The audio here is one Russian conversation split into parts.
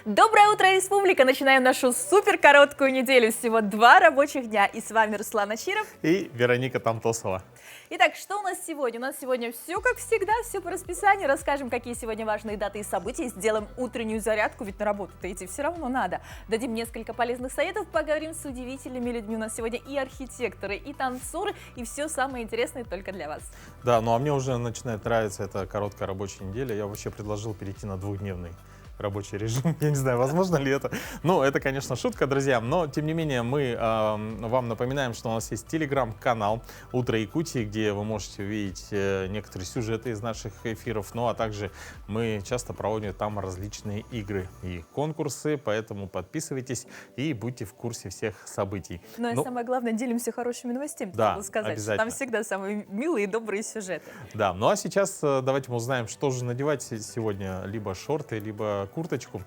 Доброе утро, Республика! Начинаем нашу супер короткую неделю. Всего 2 рабочих дня. И с вами Руслан Ачиров и Вероника Тамтосова. Итак, что у нас сегодня? У нас сегодня все как всегда, все по расписанию. Расскажем, какие сегодня важные даты и события. Сделаем утреннюю зарядку, ведь на работу-то идти все равно надо. Дадим несколько полезных советов, поговорим с удивительными людьми. У нас сегодня и архитекторы, и танцоры, и все самое интересное только для вас. Да, ну а мне уже начинает нравиться эта короткая рабочая неделя. Я вообще предложил перейти на двухдневный рабочий режим. Я не знаю, возможно ли это. Ну, это, конечно, шутка, друзья. Но, тем не менее, мы вам напоминаем, что у нас есть телеграм-канал «Утро Якутии», где вы можете увидеть некоторые сюжеты из наших эфиров. Ну, а также мы часто проводим там различные игры и конкурсы. Поэтому подписывайтесь и будьте в курсе всех событий. Ну, и самое главное, делимся хорошими новостями. Да, сказать, что там всегда самые милые и добрые сюжеты. Да, ну а сейчас давайте мы узнаем, что же надевать сегодня. Либо шорты, либо курточку.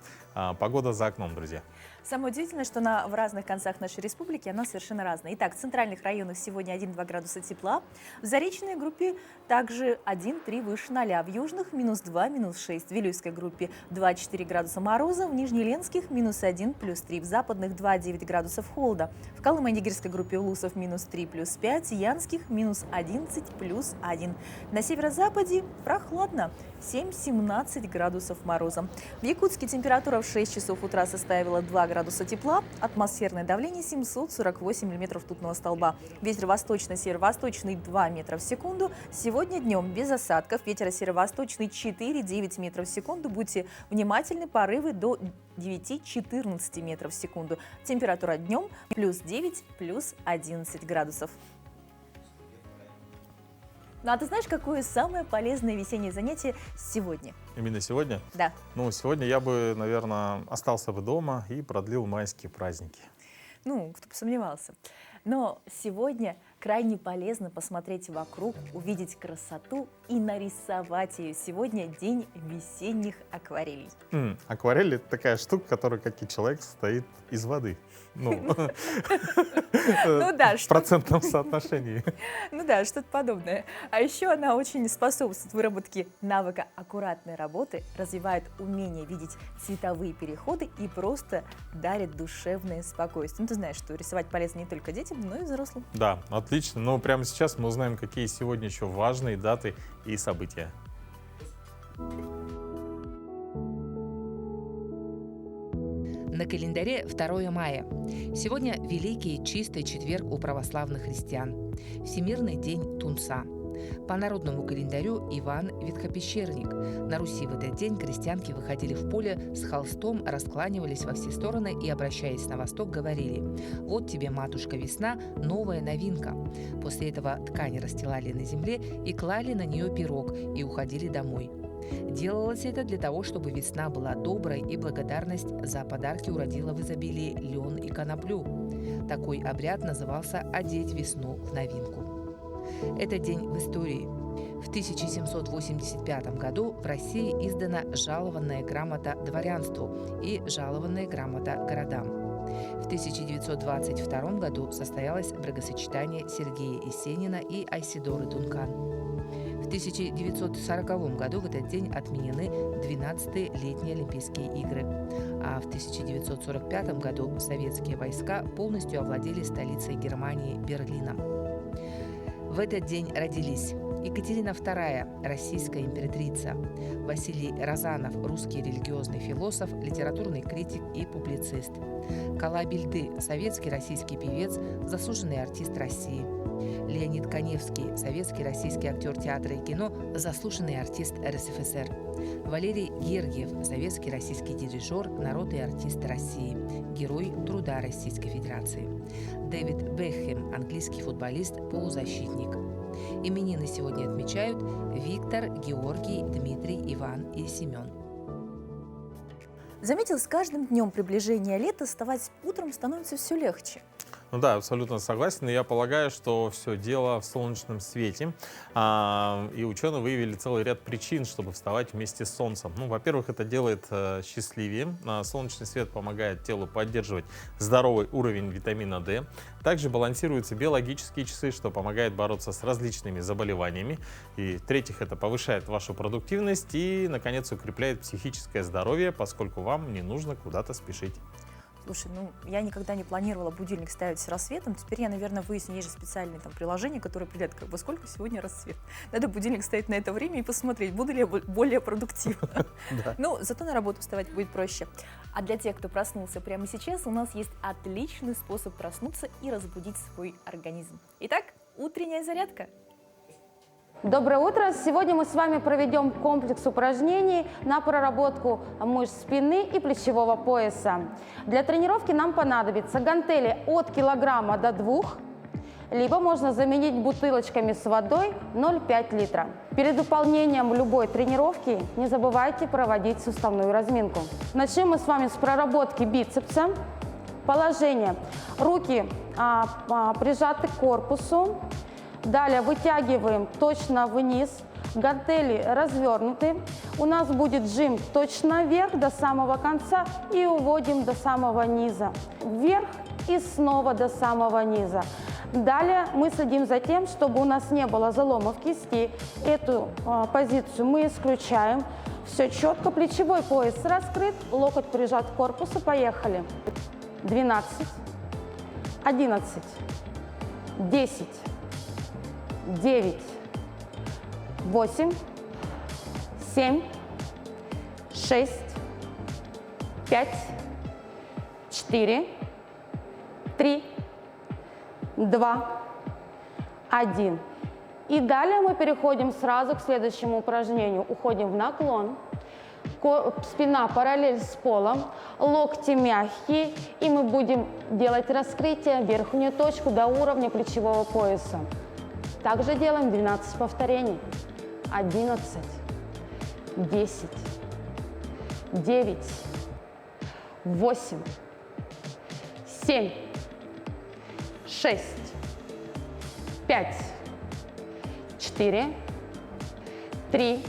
Погода за окном, друзья. Самое удивительное, что в разных концах нашей республики она совершенно разная. Итак, в центральных районах сегодня 1-2 градуса тепла. В заречной группе также 1-3 выше 0. В южных -2, -6. В Вилюйской группе 2-4 градуса мороза. В Нижнеленских -1, +3. В западных 2-9 градусов холода. В Колымо-Нигерской группе Улусов -3, +5. Янских -11, +1. На северо-западе прохладно. 7-17 градусов мороза. В Якутске температура в 6 часов утра составила 2 градуса тепла, атмосферное давление 748 миллиметров ртутного столба. Ветер восточно-северо-восточный 2 метра в секунду. Сегодня днем без осадков, ветер северо-восточный 4-9 метров в секунду. Будьте внимательны, порывы до 9-14 метров в секунду. Температура днем +9, +11 градусов. Ну, а ты знаешь, какое самое полезное весеннее занятие сегодня? Именно сегодня? Да. Ну, сегодня я бы, наверное, остался бы дома и продлил майские праздники. Ну, кто бы сомневался. Но сегодня крайне полезно посмотреть вокруг, увидеть красоту и нарисовать ее. Сегодня день весенних акварелей. Акварель — это такая штука, которая, как и человек, состоит из воды. Ну, в процентном соотношении. Ну да, что-то подобное. А еще она очень способствует выработке навыка аккуратной работы, развивает умение видеть цветовые переходы и просто дарит душевное спокойствие. Ну, ты знаешь, что рисовать полезно не только детям, но и взрослым. Да, отлично. Но прямо сейчас мы узнаем, какие сегодня еще важные даты и события. На календаре 2 мая. Сегодня Великий Чистый четверг у православных христиан. Всемирный день тунца. По народному календарю Иван Ветхопещерник. На Руси в этот день крестьянки выходили в поле с холстом, раскланивались во все стороны и, обращаясь на восток, говорили: «Вот тебе, матушка, весна, новая новинка». После этого ткань расстилали на земле и клали на нее пирог и уходили домой. Делалось это для того, чтобы весна была доброй и благодарность за подарки уродила в изобилии лен и коноплю. Такой обряд назывался «одеть весну в новинку». Это день в истории. В 1785 году в России издана жалованная грамота дворянству и жалованная грамота городам. В 1922 году состоялось бракосочетание Сергея Есенина и Айседоры Дункан. В 1940 году в этот день отменены 12-е летние Олимпийские игры, а в 1945 году советские войска полностью овладели столицей Германии Берлином. В этот день родились Екатерина II, российская императрица, Василий Розанов, русский религиозный философ, литературный критик и публицист, Кала Бельды, советский российский певец, заслуженный артист России, Леонид Каневский, советский российский актер театра и кино, заслуженный артист РСФСР, Валерий Гергиев, советский российский дирижер, народный артист России, Герой труда Российской Федерации, Дэвид Бекхэм, английский футболист, полузащитник. Именины сегодня отмечают Виктор, Георгий, Дмитрий, Иван и Семен. Заметил, с каждым днем приближения лета вставать утром становится все легче. Ну да, абсолютно согласен. И я полагаю, что все дело в солнечном свете. И ученые выявили целый ряд причин, чтобы вставать вместе с солнцем. Ну, во-первых, это делает счастливее. Солнечный свет помогает телу поддерживать здоровый уровень витамина D. Также балансируются биологические часы, что помогает бороться с различными заболеваниями. И в-третьих, это повышает вашу продуктивность и, наконец, укрепляет психическое здоровье, поскольку вам не нужно куда-то спешить. Слушай, ну я никогда не планировала будильник ставить с рассветом. Теперь я, наверное, выясню, есть же специальные там приложения, которые определяют, как бы сколько сегодня рассвет. Надо будильник ставить на это время и посмотреть, буду ли я более продуктивна. Ну, зато на работу вставать будет проще. А для тех, кто проснулся прямо сейчас, у нас есть отличный способ проснуться и разбудить свой организм. Итак, утренняя зарядка. Доброе утро! Сегодня мы с вами проведем комплекс упражнений на проработку мышц спины и плечевого пояса. Для тренировки нам понадобятся гантели от килограмма до 2, либо можно заменить бутылочками с водой 0,5 литра. Перед выполнением любой тренировки не забывайте проводить суставную разминку. Начнем мы с вами с проработки бицепса. Положение. Руки прижаты к корпусу. Далее вытягиваем точно вниз, гантели развернуты. У нас будет жим точно вверх до самого конца и уводим до самого низа. Вверх и снова до самого низа. Далее мы следим за тем, чтобы у нас не было заломов кисти. Эту позицию мы исключаем. Все четко, плечевой пояс раскрыт, локоть прижат к корпусу. Поехали. 12, 11, 10, 9, 8, 7, 6, 5, 4, 3, 2, 1. И далее мы переходим сразу к следующему упражнению. Уходим в наклон. Спина параллель с полом, локти мягкие, и мы будем делать раскрытие, верхнюю точку до уровня плечевого пояса. Также делаем 12 повторений. 11, 10, 9, 8, 7, 6, 5, 4, 3,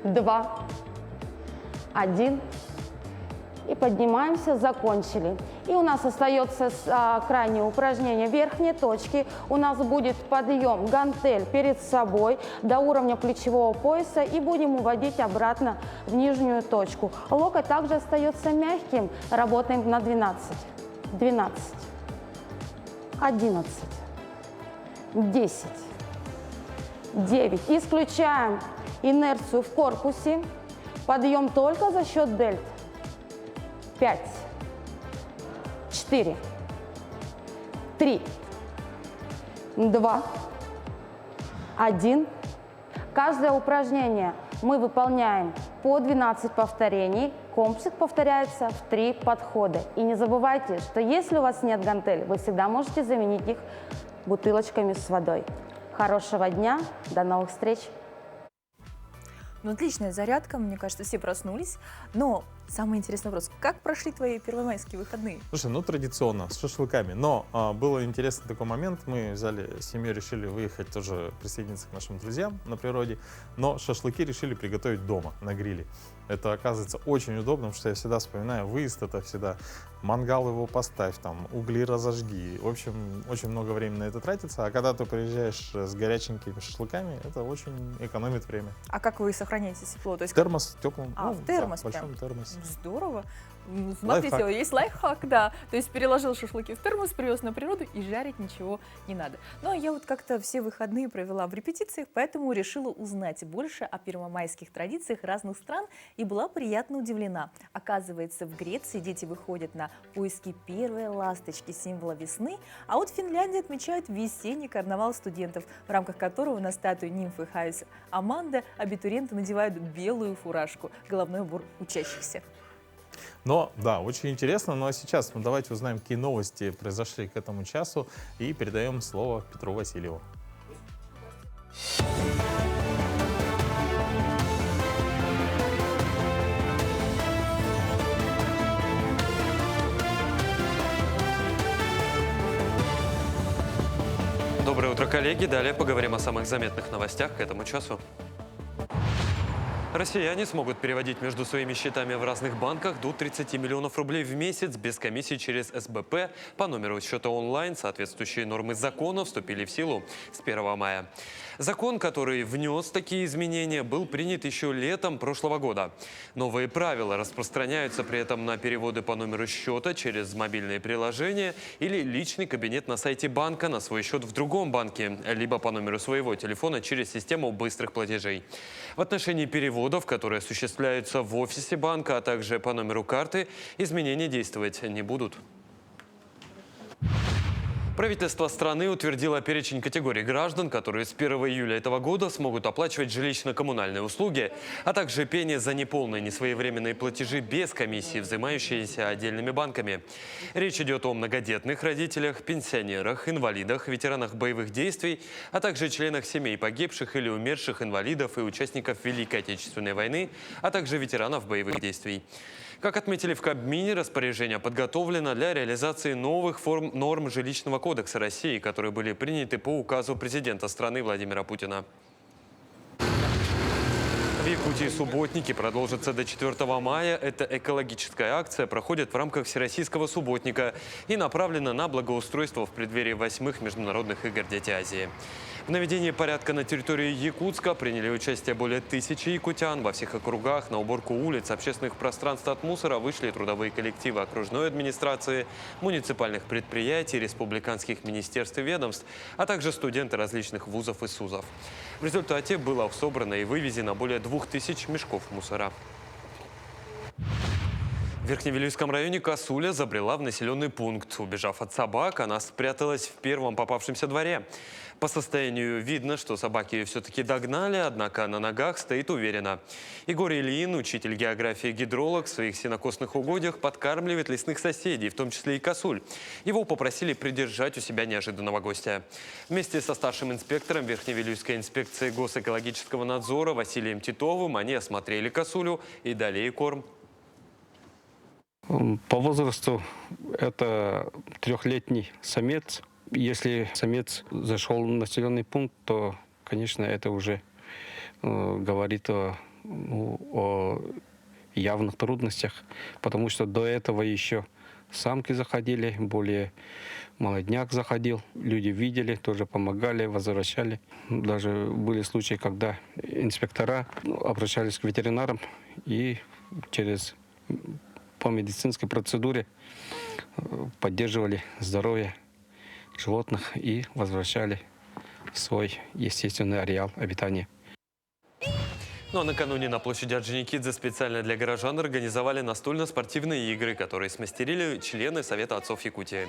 2, 1. И поднимаемся, закончили. И у нас остается крайнее упражнение верхней точки. У нас будет подъем гантель перед собой до уровня плечевого пояса и будем уводить обратно в нижнюю точку. Локоть также остается мягким. Работаем на 12, 12, 11, 10, 9. Исключаем инерцию в корпусе. Подъем только за счет дельт. 5, 4, 3, 2, 1. Каждое упражнение мы выполняем по 12 повторений. Комплекс повторяется в 3 подхода. И не забывайте, что если у вас нет гантелей, вы всегда можете заменить их бутылочками с водой. Хорошего дня, до новых встреч! Ну, отличная зарядка, мне кажется, все проснулись. Но самый интересный вопрос, как прошли твои первомайские выходные? Слушай, ну традиционно, с шашлыками. Но был интересный такой момент. Мы взяли с семьей, решили выехать тоже присоединиться к нашим друзьям на природе. Но шашлыки решили приготовить дома, на гриле. Это оказывается очень удобно, потому что я всегда вспоминаю, выезд это всегда мангал его поставь, там, угли разожги. В общем, очень много времени на это тратится. А когда ты приезжаешь с горяченькими шашлыками, это очень экономит время. А как вы сохраняете тепло? То есть Термос в теплом. в термос да, в прям. большом термосе. Здорово. Ну, смотрите, Лайфхак. есть лайфхак, да. То есть переложил шашлыки в термос, привез на природу и жарить ничего не надо. Ну, а я вот как-то все выходные провела в репетициях, поэтому решила узнать больше о первомайских традициях разных стран и была приятно удивлена. Оказывается, в Греции дети выходят на поиски первой ласточки, символа весны, а вот в Финляндии отмечают весенний карнавал студентов, в рамках которого на статую нимфы Хайс Аманда абитуриенты надевают белую фуражку, головной убор учащихся. Но, да, очень интересно. Ну а сейчас давайте узнаем, какие новости произошли к этому часу, и передаем слово Петру Васильеву. утро, коллеги. Далее поговорим о самых заметных новостях к этому часу. Россияне смогут переводить между своими счетами в разных банках до 30 миллионов рублей в месяц без комиссии через СБП по номеру счета онлайн. Соответствующие нормы закона вступили в силу с 1 мая. Закон, который внес такие изменения, был принят еще летом прошлого года. Новые правила распространяются при этом на переводы по номеру счета через мобильные приложения или личный кабинет на сайте банка на свой счет в другом банке, либо по номеру своего телефона через систему быстрых платежей. В отношении переводов, которые осуществляются в офисе банка, а также по номеру карты, изменения действовать не будут. Правительство страны утвердило перечень категорий граждан, которые с 1 июля этого года смогут оплачивать жилищно-коммунальные услуги, а также пени за неполные несвоевременные платежи без комиссии, взимающиеся отдельными банками. Речь идет о многодетных родителях, пенсионерах, инвалидах, ветеранах боевых действий, а также членах семей погибших или умерших инвалидов и участников Великой Отечественной войны, а также ветеранов боевых действий. Как отметили в Кабмине, распоряжение подготовлено для реализации новых форм норм жилищного кодекса России, которые были приняты по указу президента страны Владимира Путина. В Якутии субботники продолжатся до 4 мая. Эта экологическая акция проходит в рамках Всероссийского субботника и направлена на благоустройство в преддверии 8-х международных игр «Дети Азии». В наведении порядка на территории Якутска приняли участие более 1000 якутян. Во всех округах на уборку улиц, общественных пространств от мусора вышли трудовые коллективы окружной администрации, муниципальных предприятий, республиканских министерств и ведомств, а также студенты различных вузов и СУЗов. В результате было собрано и вывезено более 2000 мешков мусора. В Верхневилюйском районе косуля забрела в населенный пункт. Убежав от собак, она спряталась в первом попавшемся дворе. По состоянию видно, что собаки ее все-таки догнали, однако на ногах стоит уверенно. Егор Ильин, учитель географии и гидролог, в своих сенокосных угодьях подкармливает лесных соседей, в том числе и косуль. Его попросили придержать у себя неожиданного гостя. Вместе со старшим инспектором Верхневилюйской инспекции госэкологического надзора Василием Титовым они осмотрели косулю и дали ей корм. По возрасту это 3-летний самец. Если самец зашел в населенный пункт, то, конечно, это уже говорит о явных трудностях, потому что до этого еще самки заходили, более молодняк заходил. Люди видели, тоже помогали, возвращали. Даже были случаи, когда инспектора обращались к ветеринарам и по медицинской процедуре поддерживали здоровье животных и возвращали в свой естественный ареал обитания. Ну а накануне на площади Орджоникидзе специально для горожан организовали настольно-спортивные игры, которые смастерили члены Совета отцов Якутии.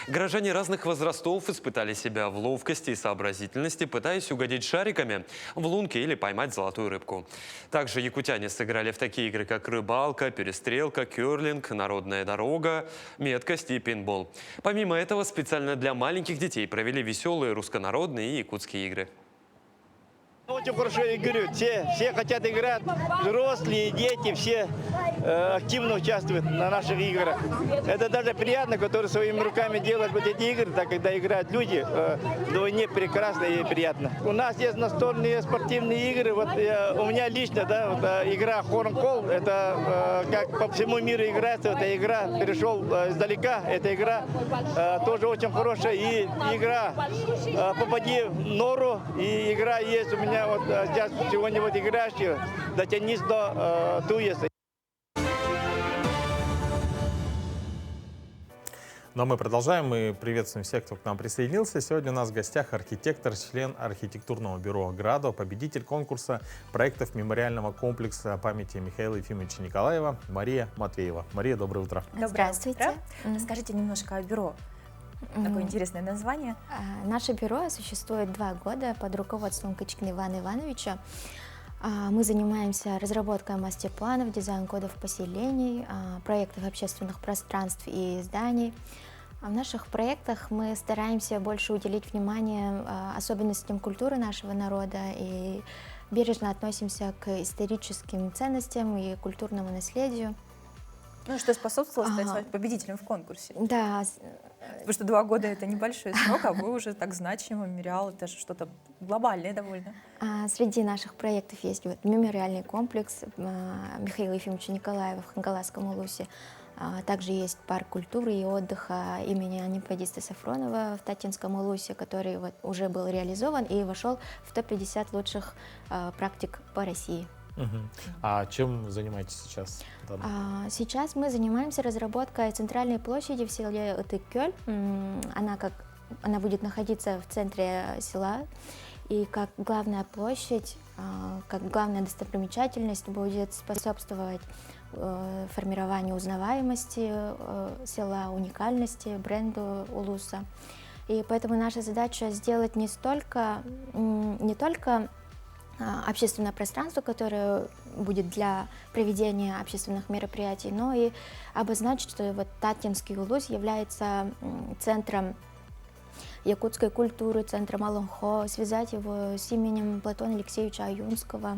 Горожане разных возрастов испытали себя в ловкости и сообразительности, пытаясь угодить шариками в лунке или поймать золотую рыбку. Также якутяне сыграли в такие игры, как рыбалка, перестрелка, керлинг, народная дорога, меткость и пейнтбол. Помимо этого, специально для маленьких детей провели веселые руссконародные и якутские игры. Очень хорошо играют, все хотят играть, взрослые, дети, все активно участвуют на наших играх. Это даже приятно, которые своими руками делают вот эти игры, так когда играют люди, вдвойне прекрасно и приятно. У нас есть настольные спортивные игры, вот у меня лично, да, вот, игра Хорнкол, это как по всему миру играется, эта игра, перешел издалека, эта игра тоже очень хорошая, и игра «Попади в нору», и игра есть у меня вот сейчас сегодня вот играющие, дотянись до туеса. Но мы продолжаем. Мы приветствуем всех, кто к нам присоединился. Сегодня у нас в гостях архитектор, член архитектурного бюро «Градо», победитель конкурса проектов мемориального комплекса памяти Михаила Ефимовича Николаева Мария Матвеева. Мария, доброе утро. Здравствуйте. Расскажите немножко о бюро. Такое интересное название. Наше бюро существует 2 года под руководством Кычкина Ивана Ивановича. Мы занимаемся разработкой мастер-планов, дизайн-кодов поселений, проектов общественных пространств и зданий. В наших проектах мы стараемся больше уделить внимание особенностям культуры нашего народа и бережно относимся к историческим ценностям и культурному наследию. Ну, что способствовало стать Ага. победителем в конкурсе? Да, Потому что 2 года — это небольшой срок, а вы уже так значимо, мемориал — это же что-то глобальное довольно. среди наших проектов есть вот мемориальный комплекс Михаила Ефимовича Николаева в Хангаласском улусе. Также есть парк культуры и отдыха имени Анимпадиста Сафронова в Татинском улусе, который вот уже был реализован и вошел в топ-50 лучших практик по России. Мгм. А чем занимаетесь сейчас? Сейчас мы занимаемся разработкой центральной площади в селе Ытыккёль. Она будет находиться в центре села, и как главная площадь, как главная достопримечательность будет способствовать формированию узнаваемости села, уникальности, бренду Улуса. И поэтому наша задача сделать не только общественное пространство, которое будет для проведения общественных мероприятий, но и обозначить, что вот Татинский улус является центром якутской культуры, центром Алонхо, связать его с именем Платона Алексеевича Аюнского.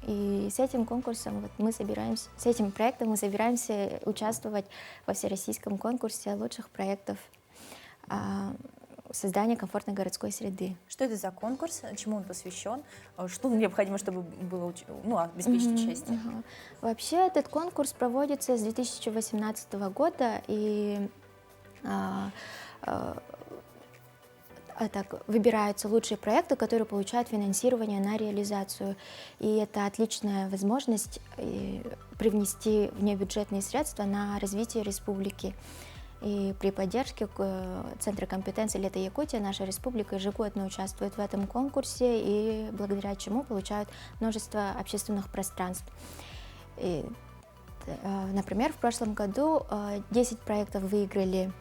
И с этим конкурсом с этим проектом мы собираемся участвовать во всероссийском конкурсе лучших проектов создания комфортной городской среды. Что это за конкурс, чему он посвящен, что необходимо, чтобы было обеспечить участие? Вообще этот конкурс проводится с 2018 года, и так выбираются лучшие проекты, которые получают финансирование на реализацию. И это отличная возможность привнести внебюджетные средства на развитие республики. И при поддержке Центра компетенции «Лето Якутия» наша республика ежегодно участвует в этом конкурсе, и благодаря чему получают множество общественных пространств. Например, в прошлом году 10 проектов выиграли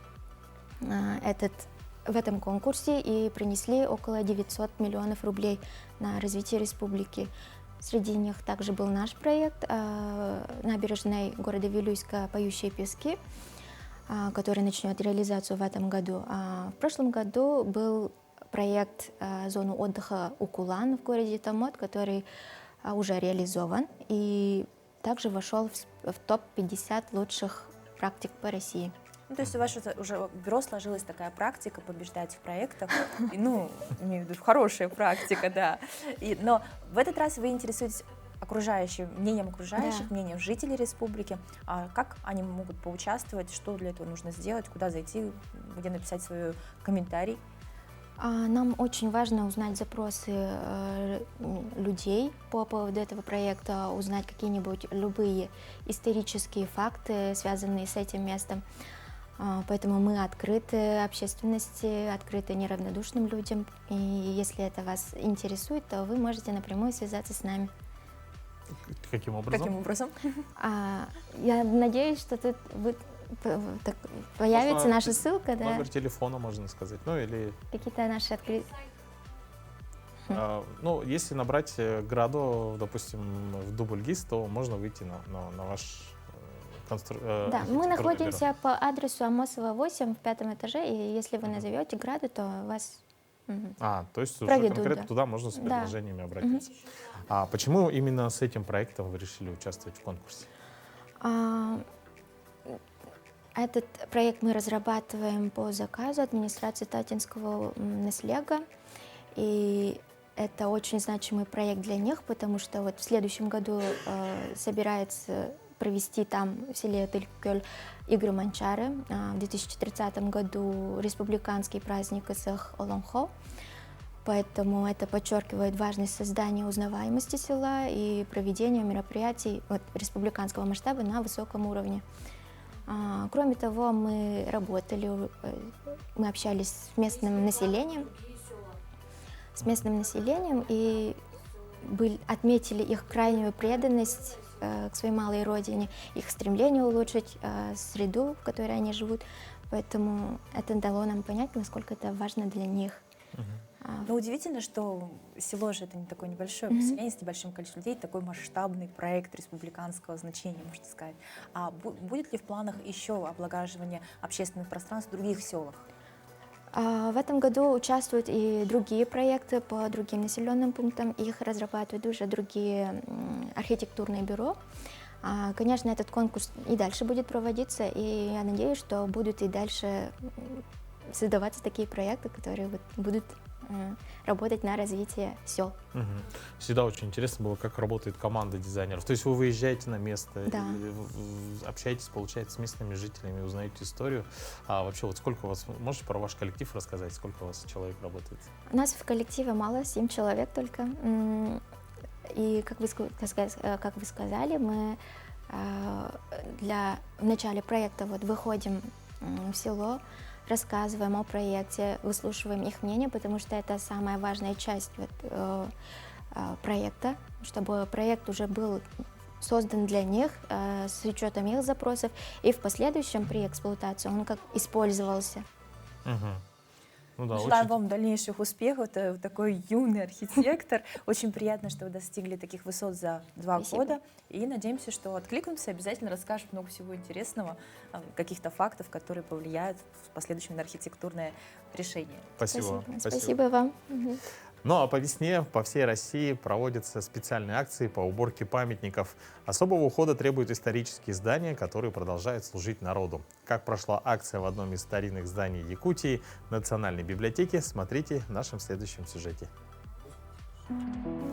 в этом конкурсе и принесли около 900 миллионов рублей на развитие республики. Среди них также был наш проект набережной города Вилюйска «Поющие пески», который начнет реализацию в этом году. В прошлом году был проект зоны отдыха Укулан в городе Томот, который уже реализован и также вошел в топ-50 лучших практик по России. Ну, то есть у вас уже в бюро сложилась такая практика побеждать в проектах, имею в виду, хорошая практика, да. Но в этот раз вы интересуетесь мнением окружающих, Да. мнением жителей республики. А как они могут поучаствовать, что для этого нужно сделать, куда зайти, где написать свой комментарий? Нам очень важно узнать запросы людей по поводу этого проекта, узнать какие-нибудь любые исторические факты, связанные с этим местом. Поэтому мы открыты общественности, открыты неравнодушным людям. И если это вас интересует, то вы можете напрямую связаться с нами. Каким образом? Каким образом? Я надеюсь, что тут появится Можно наша ссылка, да, Номер телефона можно сказать, ну или... какие-то наши открытия. Ну, если набрать Граду, допустим, в Дубльгиз, то можно выйти на ваш Да, мы архитектурное находимся по адресу Амосова 8 в 5 этаже, и если вы назовете Граду, то вас то есть уже проведут, конкретно да. туда можно с Да. предложениями обратиться. А почему именно с этим проектом вы решили участвовать в конкурсе? Этот проект мы разрабатываем по заказу администрации Татинского наслега, и это очень значимый проект для них, потому что вот в следующем году собирается провести там, в селе Ытыккёль, игры Манчары. В 2030 году республиканский праздник Исэх Олонхо. Поэтому это подчеркивает важность создания узнаваемости села и проведения мероприятий республиканского масштаба на высоком уровне. Кроме того, мы общались с местным населением, и отметили их крайнюю преданность к своей малой родине, их стремление улучшить среду, в которой они живут. Поэтому это дало нам понять, насколько это важно для них. Но удивительно, что село же это не такое небольшое поселение с небольшим количеством людей, такой масштабный проект республиканского значения, можно сказать. А будет ли в планах еще облагораживание общественных пространств в других селах? В этом году участвуют и другие проекты по другим населенным пунктам. Их разрабатывают уже другие архитектурные бюро. Конечно, этот конкурс и дальше будет проводиться, и я надеюсь, что будут и дальше создаваться такие проекты, которые вот будут работать на развитие сел. Всегда очень интересно было, как работает команда дизайнеров. То есть вы выезжаете на место, Да. общаетесь, получается, с местными жителями, узнаете историю. А вообще, вот сколько у вас, можете про ваш коллектив рассказать, сколько у вас человек работает? У нас в коллективе мало, 7 человек только. И, как вы сказали, мы в начале проекта вот выходим в село, рассказываем о проекте, выслушиваем их мнение, потому что это самая важная часть проекта, чтобы проект уже был создан для них с учетом их запросов, и в последующем при эксплуатации он как использовался. Ну да, Желаю очень... вам дальнейших успехов. Это такой юный архитектор. Очень приятно, что вы достигли таких высот за 2 Спасибо. года. И надеемся, что откликнутся, обязательно расскажут много всего интересного, каких-то фактов, которые повлияют в последующем на архитектурное решение. Спасибо. Спасибо вам. Ну а по весне по всей России проводятся специальные акции по уборке памятников. Особого ухода требуют исторические здания, которые продолжают служить народу. Как прошла акция в одном из старинных зданий Якутии, Национальной библиотеки, смотрите в нашем следующем сюжете.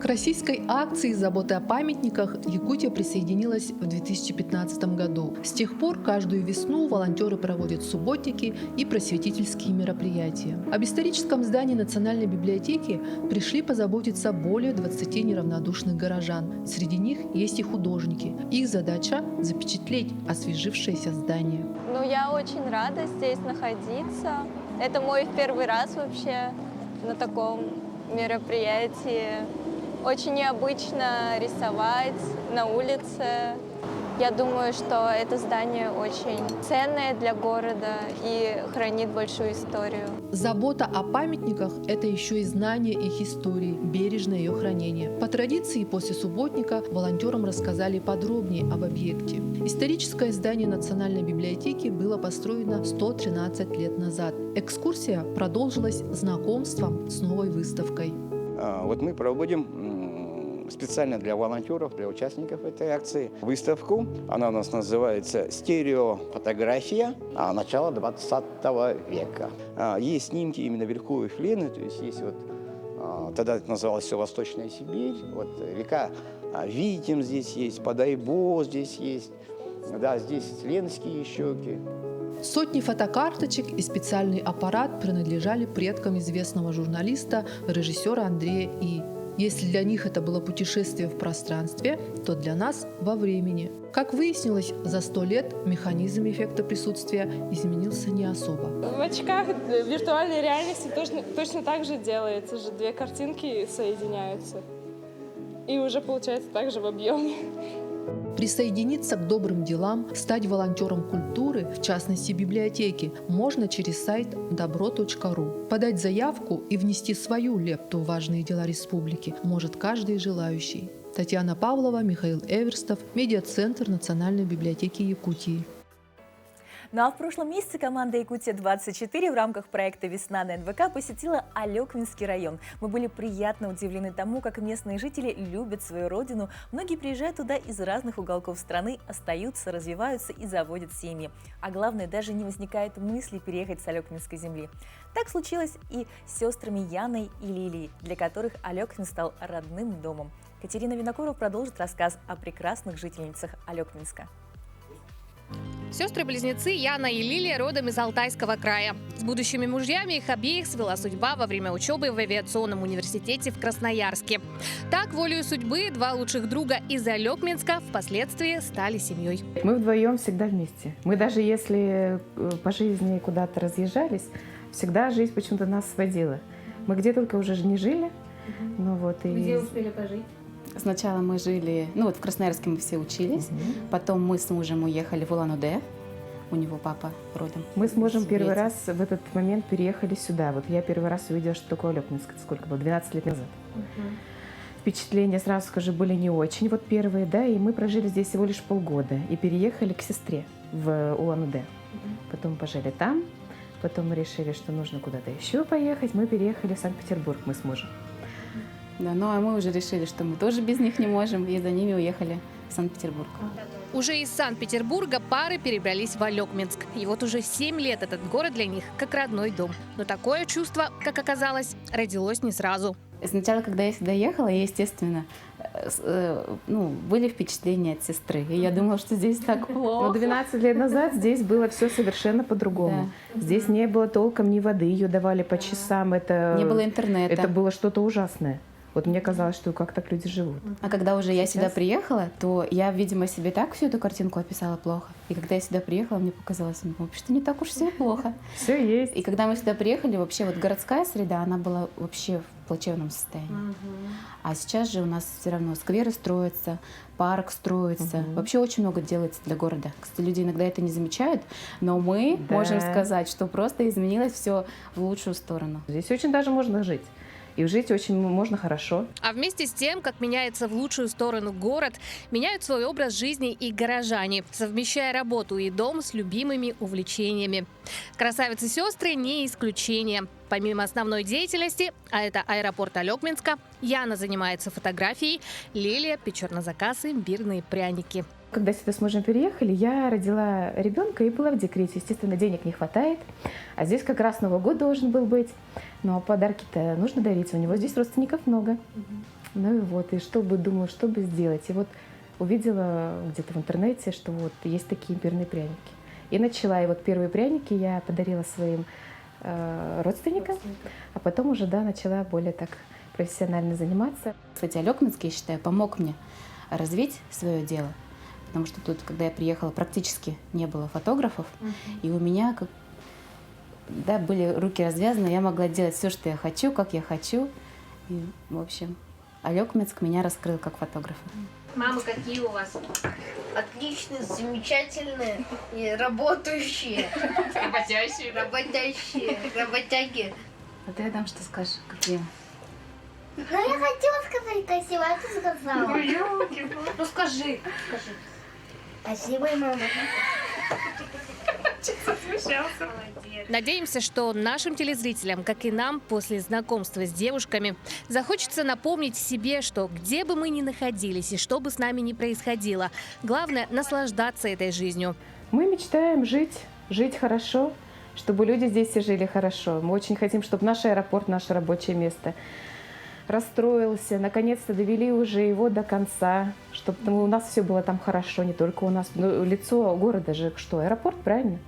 К российской акции заботы о памятниках Якутия присоединилась в 2015 году. С тех пор каждую весну волонтеры проводят субботники и просветительские мероприятия. Об историческом здании Национальной библиотеки пришли позаботиться более 20 неравнодушных горожан. Среди них есть и художники. Их задача – запечатлеть освежившееся здание. Ну, я очень рада здесь находиться. Это мой первый раз вообще на таком мероприятии. Очень необычно рисовать на улице. Я думаю, что это здание очень ценное для города и хранит большую историю. Забота о памятниках – это еще и знание их истории, бережное ее хранение. По традиции, после субботника волонтерам рассказали подробнее об объекте. Историческое здание Национальной библиотеки было построено 113 лет назад. Экскурсия продолжилась знакомством с новой выставкой. Вот мы проводим специально для волонтеров, для участников этой акции выставку. Она у нас называется «Стереофотография начала 20 века». Есть снимки именно Верховьев Лены, то есть есть вот, тогда это называлось все Восточная Сибирь, вот река Витим здесь есть, Подайбо здесь есть, да, здесь Ленские щеки. Сотни фотокарточек и специальный аппарат принадлежали предкам известного журналиста, режиссера Андрея И. Если для них это было путешествие в пространстве, то для нас – во времени. Как выяснилось, за 100 лет механизм эффекта присутствия изменился не особо. В очках виртуальной реальности точно так же делается, же 2 картинки соединяются. И уже получается так же в объеме. Присоединиться к добрым делам, стать волонтером культуры, в частности библиотеки, можно через сайт добро.ру. Подать заявку и внести свою лепту в важные дела республики может каждый желающий. Татьяна Павлова, Михаил Эверстов, медиацентр Национальной библиотеки Якутии. Ну а в прошлом месяце команда «Якутия-24» в рамках проекта «Весна на НВК» посетила Алекминский район. Мы были приятно удивлены тому, как местные жители любят свою родину. Многие приезжают туда из разных уголков страны, остаются, развиваются и заводят семьи. А главное, даже не возникает мысли переехать с Алекминской земли. Так случилось и с сестрами Яной и Лилией, для которых Алекмин стал родным домом. Катерина Винокурова продолжит рассказ о прекрасных жительницах Алекминска. Сестры-близнецы Яна и Лилия родом из Алтайского края. С будущими мужьями их обеих свела судьба во время учебы в авиационном университете в Красноярске. Так, волею судьбы, 2 лучших друга из Алекминска впоследствии стали семьей. Мы вдвоем всегда вместе. Мы даже если по жизни куда-то разъезжались, всегда жизнь почему-то нас сводила. Мы где только уже не жили. Ну, вот, и... Где успели пожить? Сначала мы жили, в Красноярске мы все учились, потом мы с мужем уехали в Улан-Удэ, у него папа родом. Мы с мужем первый раз в этот момент переехали сюда. Вот я первый раз увидела, что такое Алекминск, сколько было, 12 лет назад. Впечатления, сразу скажу, были не очень, вот первые, да, и мы прожили здесь всего лишь полгода и переехали к сестре в Улан-Удэ. Потом пожили там, потом мы решили, что нужно куда-то еще поехать, мы переехали в Санкт-Петербург, мы с мужем. Да, ну а мы уже решили, что мы тоже без них не можем, и за ними уехали в Санкт-Петербург. Уже из Санкт-Петербурга пары перебрались в Алекминск. И вот уже 7 лет этот город для них как родной дом. Но такое чувство, как оказалось, родилось не сразу. Сначала, когда я сюда ехала, я, естественно, были впечатления от сестры. И я думала, что здесь так плохо. Но 12 лет назад здесь было все совершенно по-другому. Да. Здесь не было толком ни воды, ее давали по часам. Не было интернета. Это было что-то ужасное. Вот мне казалось, что как так люди живут. А когда уже я сюда приехала, то я, видимо, себе так всю эту картинку описала плохо. И когда я сюда приехала, мне показалось, что не так уж все плохо. Все есть. И когда мы сюда приехали, вообще вот городская среда, она была вообще в плачевном состоянии. А сейчас же у нас все равно скверы строятся, парк строится. Вообще очень много делается для города. Кстати, люди иногда это не замечают, но мы можем сказать, что просто изменилось все в лучшую сторону. Здесь очень даже можно жить. И жить очень можно хорошо. А вместе с тем, как меняется в лучшую сторону город, меняют свой образ жизни и горожане, совмещая работу и дом с любимыми увлечениями. Красавицы-сестры не исключение. Помимо основной деятельности, а это аэропорт Алекминска, Яна занимается фотографией, Лилия печет на заказ имбирные пряники. Когда сюда с мужем переехали, я родила ребенка и была в декрете. Естественно, денег не хватает. А здесь как раз Новый год должен был быть. Но подарки-то нужно дарить. У него здесь родственников много. Ну и вот, и думаю, что бы сделать. И вот увидела где-то в интернете, что вот есть такие имбирные пряники. И начала. И вот первые пряники я подарила своим родственникам. А потом уже, начала более так профессионально заниматься. Кстати, Алекминск, я считаю, помог мне развить свое дело. Потому что тут, когда я приехала, практически не было фотографов. И у меня были руки развязаны, я могла делать все, что я хочу, как я хочу. И, в общем, Алекминск меня раскрыл как фотографа. Мамы какие у вас? Отличные, замечательные и работающие. Работяги. А ты, Адам, что скажешь? Какие? Ну, я хотела сказать красиво, а ты сказала. Ну, скажи. Спасибо, мама. Надеемся, что нашим телезрителям, как и нам, после знакомства с девушками, захочется напомнить себе, что где бы мы ни находились и что бы с нами ни происходило, главное – наслаждаться этой жизнью. Мы мечтаем жить хорошо, чтобы люди здесь все жили хорошо. Мы очень хотим, чтобы наш аэропорт, наше рабочее место расстроился, наконец-то довели уже его до конца, чтобы у нас все было там хорошо, не только у нас. Но лицо города же что? Аэропорт, правильно?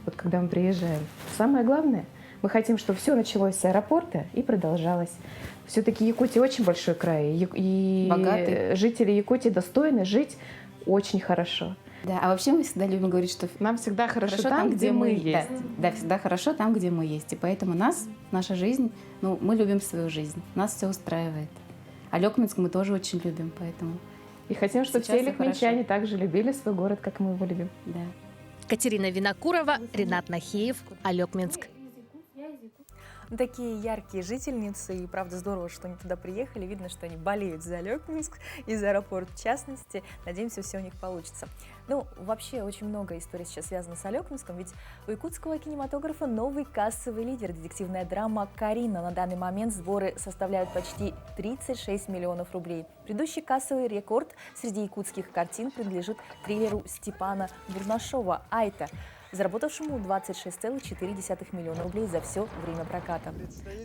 Вот когда мы приезжаем. Самое главное, мы хотим, чтобы все началось с аэропорта и продолжалось. Все-таки Якутия очень большой край, и богатый. Жители Якутии достойны жить очень хорошо. Да, а вообще мы всегда любим говорить, что нам всегда хорошо там, где мы есть. Да, всегда хорошо там, где мы есть. И поэтому наша жизнь, мы любим свою жизнь, нас все устраивает. Алекминск мы тоже очень любим, поэтому... И хотим, чтобы все алекминчане также любили свой город, как мы его любим. Да. Катерина Винокурова, Ренат Нахеев, Алекминск. Такие яркие жительницы, и правда здорово, что они туда приехали. Видно, что они болеют за Алекминск и за аэропорт в частности. Надеемся, все у них получится. Вообще очень много историй сейчас связано с Алекминском, ведь у якутского кинематографа новый кассовый лидер, детективная драма «Карина». На данный момент сборы составляют почти 36 миллионов рублей. Предыдущий кассовый рекорд среди якутских картин принадлежит триллеру Степана Бурнашова «Айта», заработавшему 26,4 миллиона рублей за все время проката.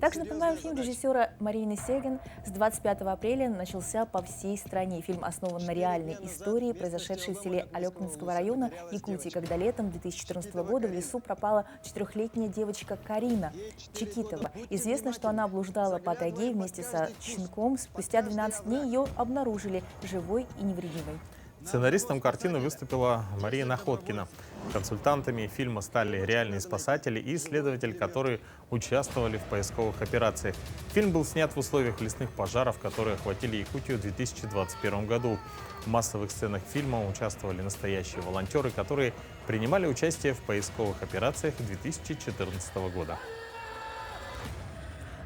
Также напоминаем, фильм режиссера Марины Сегин с 25 апреля начался по всей стране. Фильм основан на реальной истории, произошедшей в селе Алекминского района Якутии, когда летом 2014 года в лесу пропала 4-летняя девочка Карина Чекитова. Известно, что она блуждала по тайге вместе со щенком. Спустя 12 дней ее обнаружили живой и невредимой. Сценаристом картины выступила Мария Находкина. Консультантами фильма стали реальные спасатели и исследователи, которые участвовали в поисковых операциях. Фильм был снят в условиях лесных пожаров, которые охватили Якутию в 2021 году. В массовых сценах фильма участвовали настоящие волонтеры, которые принимали участие в поисковых операциях 2014 года.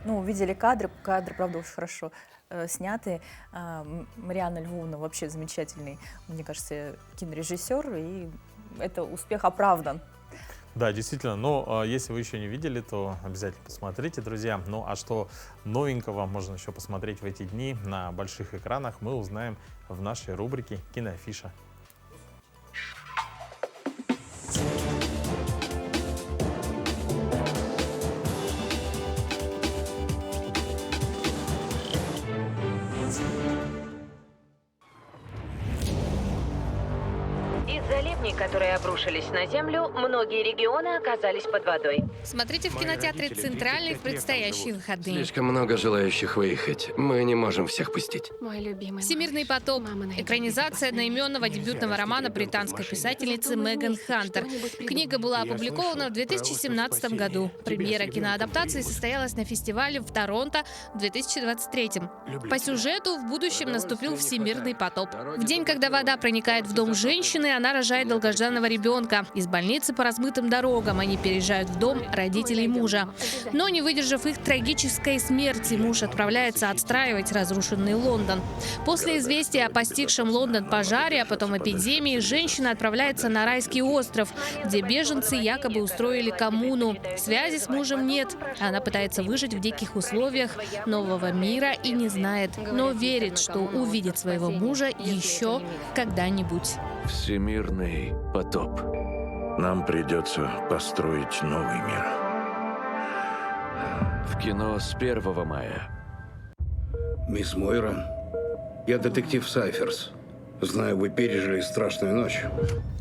Видели кадры, правда, очень хорошо сняты. Марианна Львовна вообще замечательный, мне кажется, кинорежиссер, и это успех оправдан. Да, действительно. Но если вы еще не видели, то обязательно посмотрите, друзья. Ну а что новенького можно еще посмотреть в эти дни на больших экранах, мы узнаем в нашей рубрике «Киноафиша». Из-за ливней, которые обрушились на землю, многие регионы оказались под водой. Смотрите в кинотеатре «Центральный» в предстоящие выходные. Слишком много желающих выехать. Мы не можем всех пустить. Мой любимый. «Всемирный потоп» – экранизация одноименного дебютного романа британской писательницы Меган Хантер. Книга была опубликована в 2017 году. Премьера киноадаптации состоялась на фестивале в Торонто в 2023. По сюжету в будущем наступил всемирный потоп. В день, когда вода проникает в дом женщины, она рожает долгожданного ребенка. Из больницы по размытым дорогам они переезжают в дом родителей мужа. Но не выдержав их трагической смерти, муж отправляется отстраивать разрушенный Лондон. После известия о постигшем Лондон пожаре, а потом эпидемии, женщина отправляется на райский остров, где беженцы якобы устроили коммуну. Связи с мужем нет. Она пытается выжить в диких условиях нового мира и не знает, но верит, что увидит своего мужа еще когда-нибудь. Всемирный потоп. Нам придется построить новый мир. В кино с 1 мая. Мисс Мойра, я детектив Сайферс. Знаю, вы пережили страшную ночь.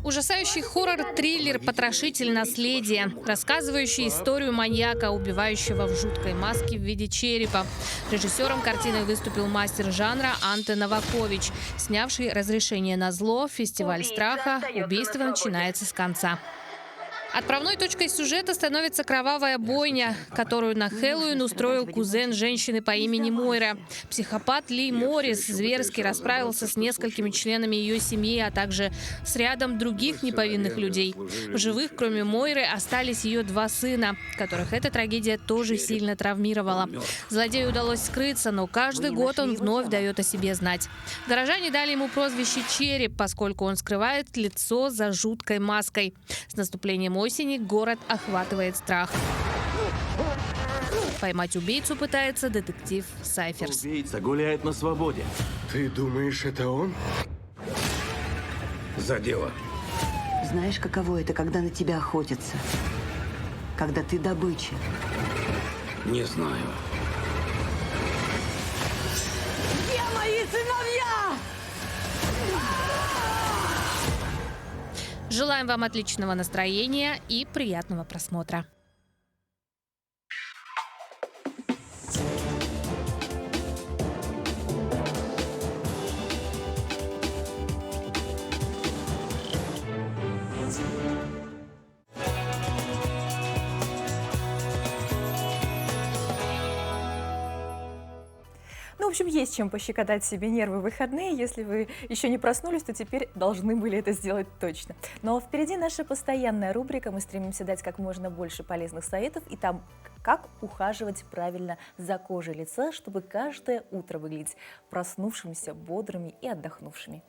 Ужасающий хоррор-триллер «Потрошитель наследия», рассказывающий историю маньяка, убивающего в жуткой маске в виде черепа. Режиссером картины выступил мастер жанра Анте Новакович, снявший «Разрешение на зло», «Фестиваль страха», «Убийство начинается с конца». Отправной точкой сюжета становится кровавая бойня, которую на Хэллоуин устроил кузен женщины по имени Мойра. Психопат Ли Моррис зверски расправился с несколькими членами ее семьи, а также с рядом других неповинных людей. В живых, кроме Мойры, остались ее 2 сына, которых эта трагедия тоже сильно травмировала. Злодею удалось скрыться, но каждый год он вновь дает о себе знать. Горожане дали ему прозвище «Череп», поскольку он скрывает лицо за жуткой маской. С наступлением осени город охватывает страх. Поймать убийцу пытается детектив Сайферс. Убийца гуляет на свободе. Ты думаешь, это он? За дело. Знаешь, каково это, когда на тебя охотятся? Когда ты добыча. Не знаю. Где мои сыновья? Желаем вам отличного настроения и приятного просмотра. Ну, в общем, есть чем пощекотать себе нервы в выходные. Если вы еще не проснулись, то теперь должны были это сделать точно. Но впереди наша постоянная рубрика. Мы стремимся дать как можно больше полезных советов. И там, как ухаживать правильно за кожей лица, чтобы каждое утро выглядеть проснувшимися, бодрыми и отдохнувшими.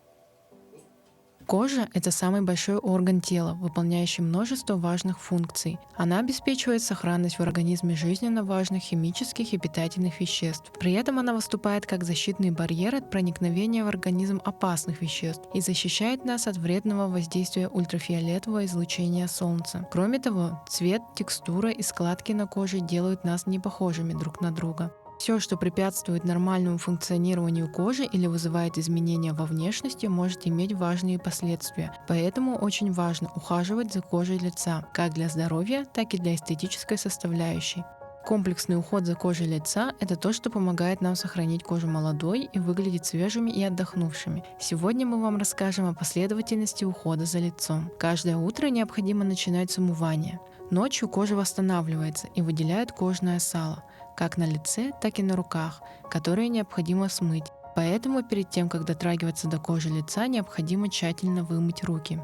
Кожа – это самый большой орган тела, выполняющий множество важных функций. Она обеспечивает сохранность в организме жизненно важных химических и питательных веществ. При этом она выступает как защитный барьер от проникновения в организм опасных веществ и защищает нас от вредного воздействия ультрафиолетового излучения Солнца. Кроме того, цвет, текстура и складки на коже делают нас непохожими друг на друга. Все, что препятствует нормальному функционированию кожи или вызывает изменения во внешности, может иметь важные последствия. Поэтому очень важно ухаживать за кожей лица, как для здоровья, так и для эстетической составляющей. Комплексный уход за кожей лица – это то, что помогает нам сохранить кожу молодой и выглядеть свежими и отдохнувшими. Сегодня мы вам расскажем о последовательности ухода за лицом. Каждое утро необходимо начинать с умывания. Ночью кожа восстанавливается и выделяет кожное сало, как на лице, так и на руках, которые необходимо смыть. Поэтому перед тем, как дотрагиваться до кожи лица, необходимо тщательно вымыть руки.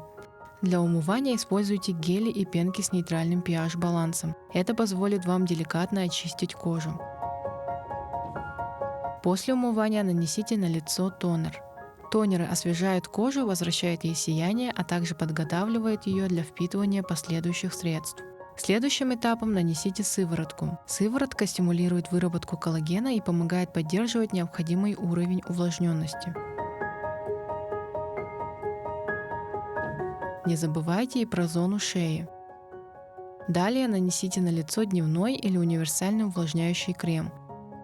Для умывания используйте гели и пенки с нейтральным pH-балансом. Это позволит вам деликатно очистить кожу. После умывания нанесите на лицо тонер. Тонеры освежают кожу, возвращают ей сияние, а также подготавливают ее для впитывания последующих средств. Следующим этапом нанесите сыворотку. Сыворотка стимулирует выработку коллагена и помогает поддерживать необходимый уровень увлажненности. Не забывайте и про зону шеи. Далее нанесите на лицо дневной или универсальный увлажняющий крем.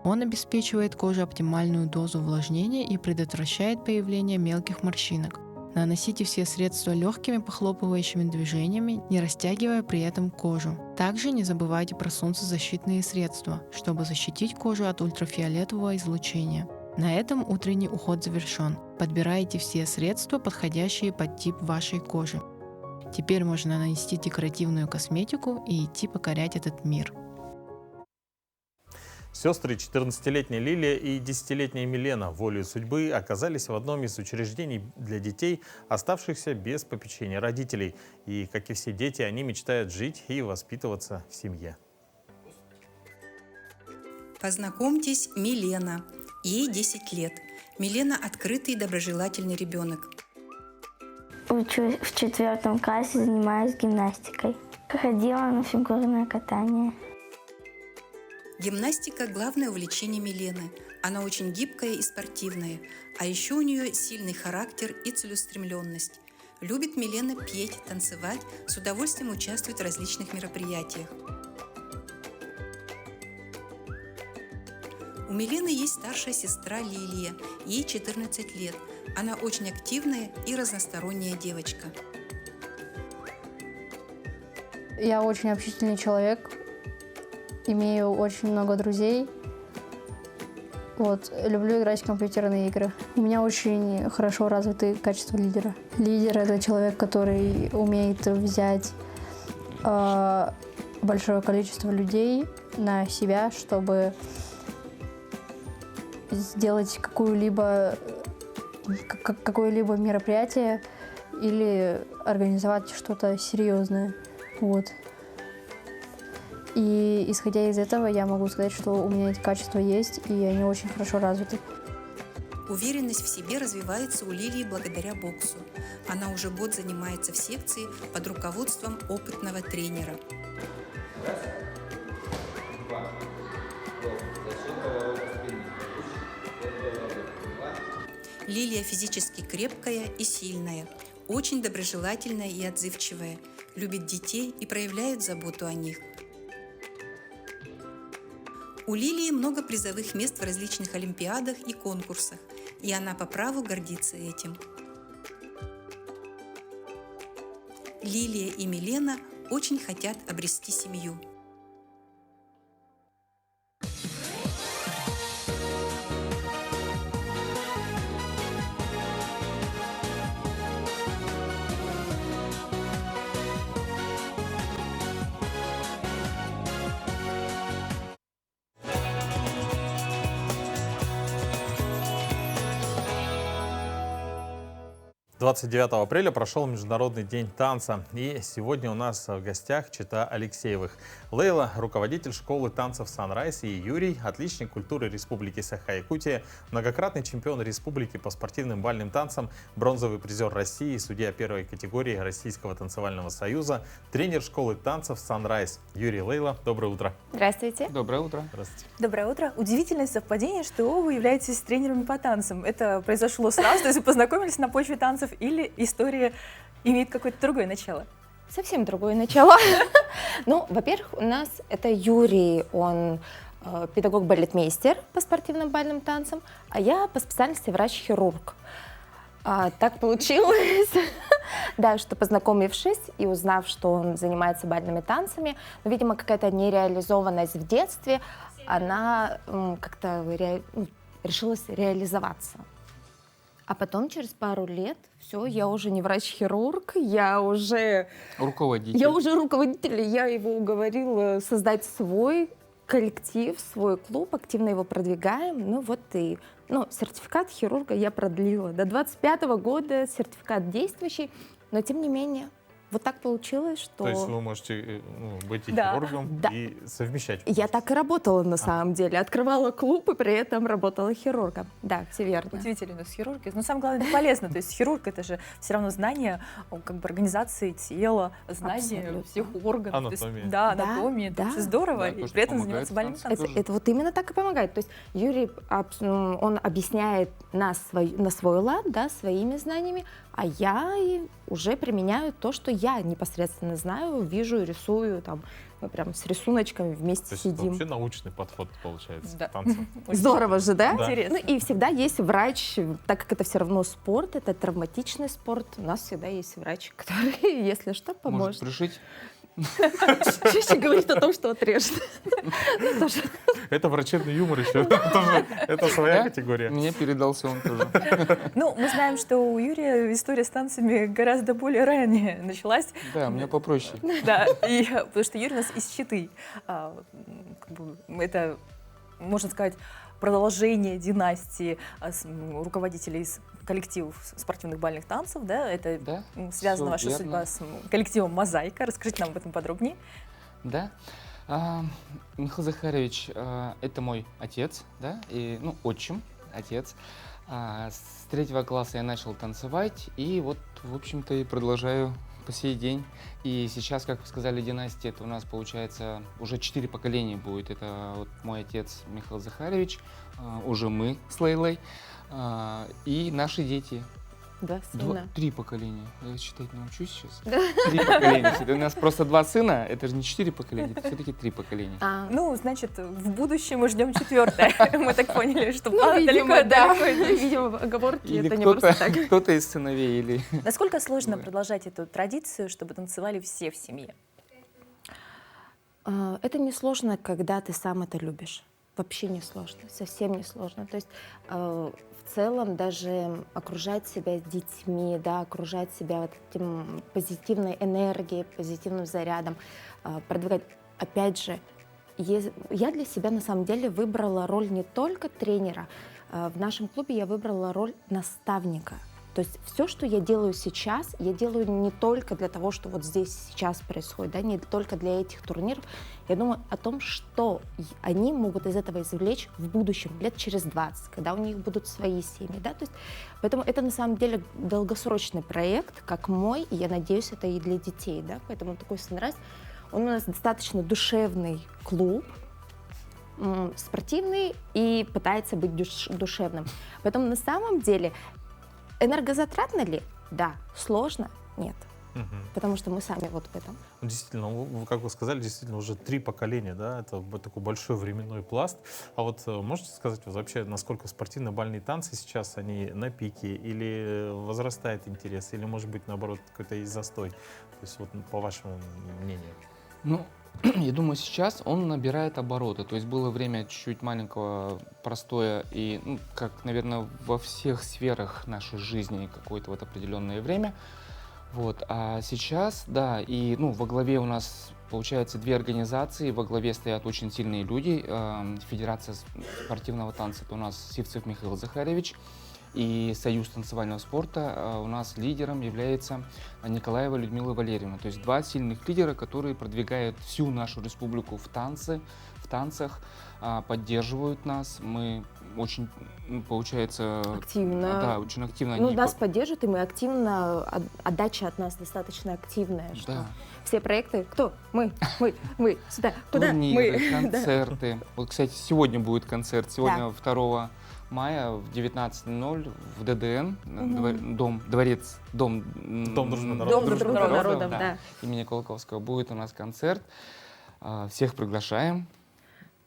Он обеспечивает коже оптимальную дозу увлажнения и предотвращает появление мелких морщинок. Наносите все средства легкими похлопывающими движениями, не растягивая при этом кожу. Также не забывайте про солнцезащитные средства, чтобы защитить кожу от ультрафиолетового излучения. На этом утренний уход завершен. Подбирайте все средства, подходящие под тип вашей кожи. Теперь можно нанести декоративную косметику и идти покорять этот мир. Сестры 14-летняя Лилия и 10-летняя Милена волею судьбы оказались в одном из учреждений для детей, оставшихся без попечения родителей. И, как и все дети, они мечтают жить и воспитываться в семье. Познакомьтесь, Милена. Ей 10 лет. Милена – открытый и доброжелательный ребенок. Учусь в 4 классе, занимаюсь гимнастикой. Ходила на фигурное катание. Гимнастика – главное увлечение Милены. Она очень гибкая и спортивная, а еще у нее сильный характер и целеустремленность. Любит Милена петь, танцевать, с удовольствием участвует в различных мероприятиях. У Милены есть старшая сестра Лилия, ей 14 лет. Она очень активная и разносторонняя девочка. Я очень общительный человек. Имею очень много друзей. Люблю играть в компьютерные игры. У меня очень хорошо развиты качества лидера. Лидер – это человек, который умеет взять большое количество людей на себя, чтобы сделать какое-либо мероприятие или организовать что-то серьезное. И исходя из этого, я могу сказать, что у меня эти качества есть, и они очень хорошо развиты. Уверенность в себе развивается у Лилии благодаря боксу. Она уже год занимается в секции под руководством опытного тренера. Лилия физически крепкая и сильная, очень доброжелательная и отзывчивая, любит детей и проявляет заботу о них. У Лилии много призовых мест в различных олимпиадах и конкурсах, и она по праву гордится этим. Лилия и Милена очень хотят обрести семью. — 29 апреля прошел Международный день танца, и сегодня у нас в гостях чета Алексеевых. Лейла – руководитель школы танцев «Санрайз», и Юрий – отличник культуры Республики Саха-Якутия, многократный чемпион республики по спортивным бальным танцам, бронзовый призер России, судья первой категории Российского танцевального союза, тренер школы танцев «Санрайз». Юрий, Лейла, доброе утро. Здравствуйте. Доброе утро. Здравствуйте. Доброе утро. Удивительное совпадение, что вы являетесь тренерами по танцам. Это произошло сразу, то есть вы познакомились на почве танцев, или история имеет какое-то другое начало? Совсем другое начало. Ну, во-первых, у нас это Юрий, он педагог-балетмейстер по спортивным бальным танцам, а я по специальности врач-хирург. Так получилось, да, что познакомившись и узнав, что он занимается бальными танцами, ну, видимо, какая-то нереализованность в детстве, она как-то решилась реализоваться. А потом, через пару лет, все, я уже не врач-хирург, я уже руководитель. Я его уговорила создать свой коллектив, свой клуб, активно его продвигаем. Ну вот и сертификат хирурга я продлила до 25 года, сертификат действующий, но тем не менее, вот так получилось, что... То есть вы можете быть и Да. хирургом, Да. и совмещать. Я так и работала на самом деле. Открывала клуб и при этом работала хирургом. Да, все верно. Удивительно, у нас хирурги. Но самое главное, это полезно. То есть хирург — это же все равно знание как бы организации тела, знание Абсолютно. всех органов. То есть, Анатомия. да, анатомия. Это вообще здорово. Да, и то, что при этом помогает заниматься больным в танце танцем. Это вот именно так и помогает. То есть Юрий, он объясняет на свой лад, да, своими знаниями, а я уже применяю то, что я непосредственно знаю, вижу, рисую, там, мы прям с рисуночками вместе То есть это сидим. вообще научный подход получается Да. к танцам. Здорово же, да? Да. Ну и всегда есть врач, так как это все равно спорт, это травматичный спорт, у нас всегда есть врач, который, если что, Может поможет. пришить? Чаще говорит о том, что отрежет. Ну, тоже. Это врачебный юмор еще. Тоже это своя Да? категория. Мне передался он тоже. Ну, мы знаем, что у Юрия история с танцами гораздо более ранее началась. Да, у меня попроще. Да, потому что Юрий у нас из Читы. Это, можно сказать, продолжение династии руководителей коллективов спортивных бальных танцев, да? Это связана ваша всё судьба верно. с коллективом «Мозаика». Расскажите нам об этом подробнее. Да. Михаил Захарович, это мой отец, да, и, ну, отчим, отец. С 3 класса я начал танцевать, и вот, в общем-то, и продолжаю по сей день. И сейчас, как вы сказали, династия, это у нас, получается, уже 4 поколения будет. Это вот мой отец Михаил Захарович, уже мы с Лейлой, и наши дети. Да, сына. 3 поколения. Я считать научусь сейчас. Да. 3 поколения. У нас просто 2 сына, это же не 4 поколения, это все-таки 3 поколения. Ну, значит, в будущем мы ждем 4-е. Мы так поняли, что Ну, видимо, да. далеко. Видимо, оговорки Или это не просто так. кто-то из сыновей, или... Насколько сложно продолжать эту традицию, чтобы танцевали все в семье? Это не сложно, когда ты сам это любишь. Вообще не сложно, совсем не сложно. То есть в целом даже окружать себя детьми, да, окружать себя вот этим позитивной энергией, позитивным зарядом, продвигать. Опять же, я для себя на самом деле выбрала роль не только тренера. В нашем клубе я выбрала роль наставника. То есть все, что я делаю сейчас, я делаю не только для того, что вот здесь сейчас происходит, да, не только для этих турниров. Я думаю о том, что они могут из этого извлечь в будущем, лет через 20, когда у них будут свои семьи. Да? То есть, поэтому это на самом деле долгосрочный проект, как мой, и я надеюсь, это и для детей. Да? Поэтому такой Sunrise, он у нас достаточно душевный клуб, спортивный и пытается быть душевным. Поэтому на самом деле энергозатратно ли? Да. Сложно? Нет. Потому что мы сами вот в этом. Действительно, как вы сказали, действительно уже 3 поколения, да, это такой большой временной пласт. А вот можете сказать вообще, насколько спортивно-бальные танцы сейчас, они на пике, или возрастает интерес, или, может быть, наоборот, какой-то есть застой? То есть вот по вашему мнению. Ну, я думаю, сейчас он набирает обороты. То есть было время чуть-чуть маленького простоя и, ну, как, наверное, во всех сферах нашей жизни какое-то вот определенное время. Вот. А сейчас, да, и, ну, во главе у нас, получается, 2 организации. Во главе стоят очень сильные люди. Федерация спортивного танца — это у нас Сивцев Михаил Захарович. И Союз танцевального спорта у нас лидером является Николаева Людмила Валерьевна. То есть 2 сильных лидера, которые продвигают всю нашу республику в танцах, поддерживают нас. Мы очень, получается... Активно. Да, очень активно. Ну, нас поддерживают, и мы активно, отдача от нас достаточно активная. Что Да. все проекты, кто? Мы, сюда, куда? Турниры, Мы. концерты. Вот, кстати, сегодня будет концерт. Сегодня Да. 2 мая в 19:00 в ДДН, Дом дружбы народов, да. имени Колоковского, будет у нас концерт. Всех приглашаем.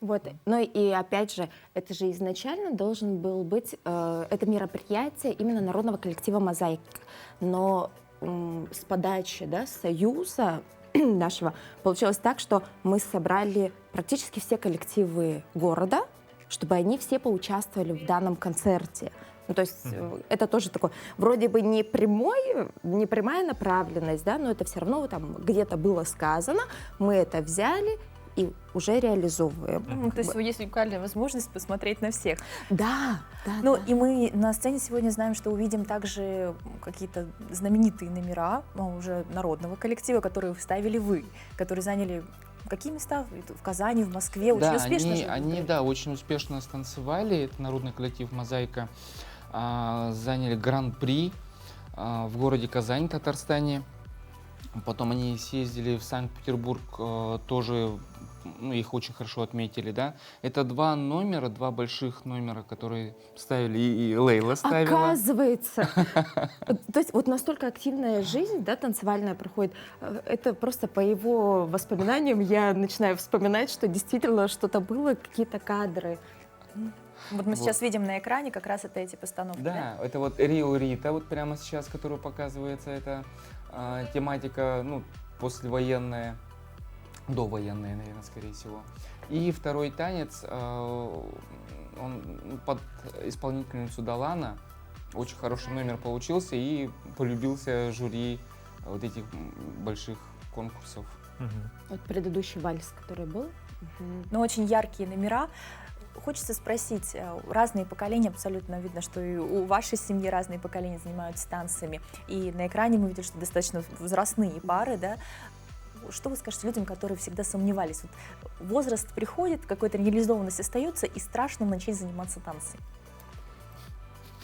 Вот. Ну и опять же, это же изначально должен был быть, это мероприятие именно народного коллектива «Мозаика». Но с подачи, да, Союза нашего получилось так, что мы собрали практически все коллективы города, чтобы они все поучаствовали в данном концерте. Ну, то есть это тоже такой, вроде бы не прямая направленность, да, но это все равно там где-то было сказано, мы это взяли и уже реализовываем. Ну, то есть есть уникальная возможность посмотреть на всех. Да, да. Ну, да. и мы на сцене сегодня знаем, что увидим также какие-то знаменитые номера уже народного коллектива, которые вставили вы, которые заняли какие места в Казани, в Москве, очень успешно. Они, да, очень успешно станцевали. Это народный коллектив «Мозаика». Заняли гран-при в городе Казань, Татарстане. Потом они съездили в Санкт-Петербург, тоже их очень хорошо отметили, да. Это два больших номера, которые ставили, и Лейла ставила. Оказывается, то есть вот настолько активная жизнь, да, танцевальная проходит, это просто по его воспоминаниям я начинаю вспоминать, что действительно что-то было, какие-то кадры. Вот мы сейчас видим на экране как раз это эти постановки. Да, это вот Рио Рита, вот прямо сейчас, которая показывается, это тематика, ну, послевоенная, довоенная, наверное, скорее всего. И второй танец, он под исполнительницу Далана, очень хороший номер получился и полюбился жюри вот этих больших конкурсов. Вот предыдущий вальс, который был. Но очень яркие номера. Хочется спросить, разные поколения, абсолютно видно, что и у вашей семьи разные поколения занимаются танцами, и на экране мы видим, что достаточно возрастные пары, да. Что вы скажете людям, которые всегда сомневались? Вот возраст приходит, какая-то нереализованность остается, и страшно начать заниматься танцами?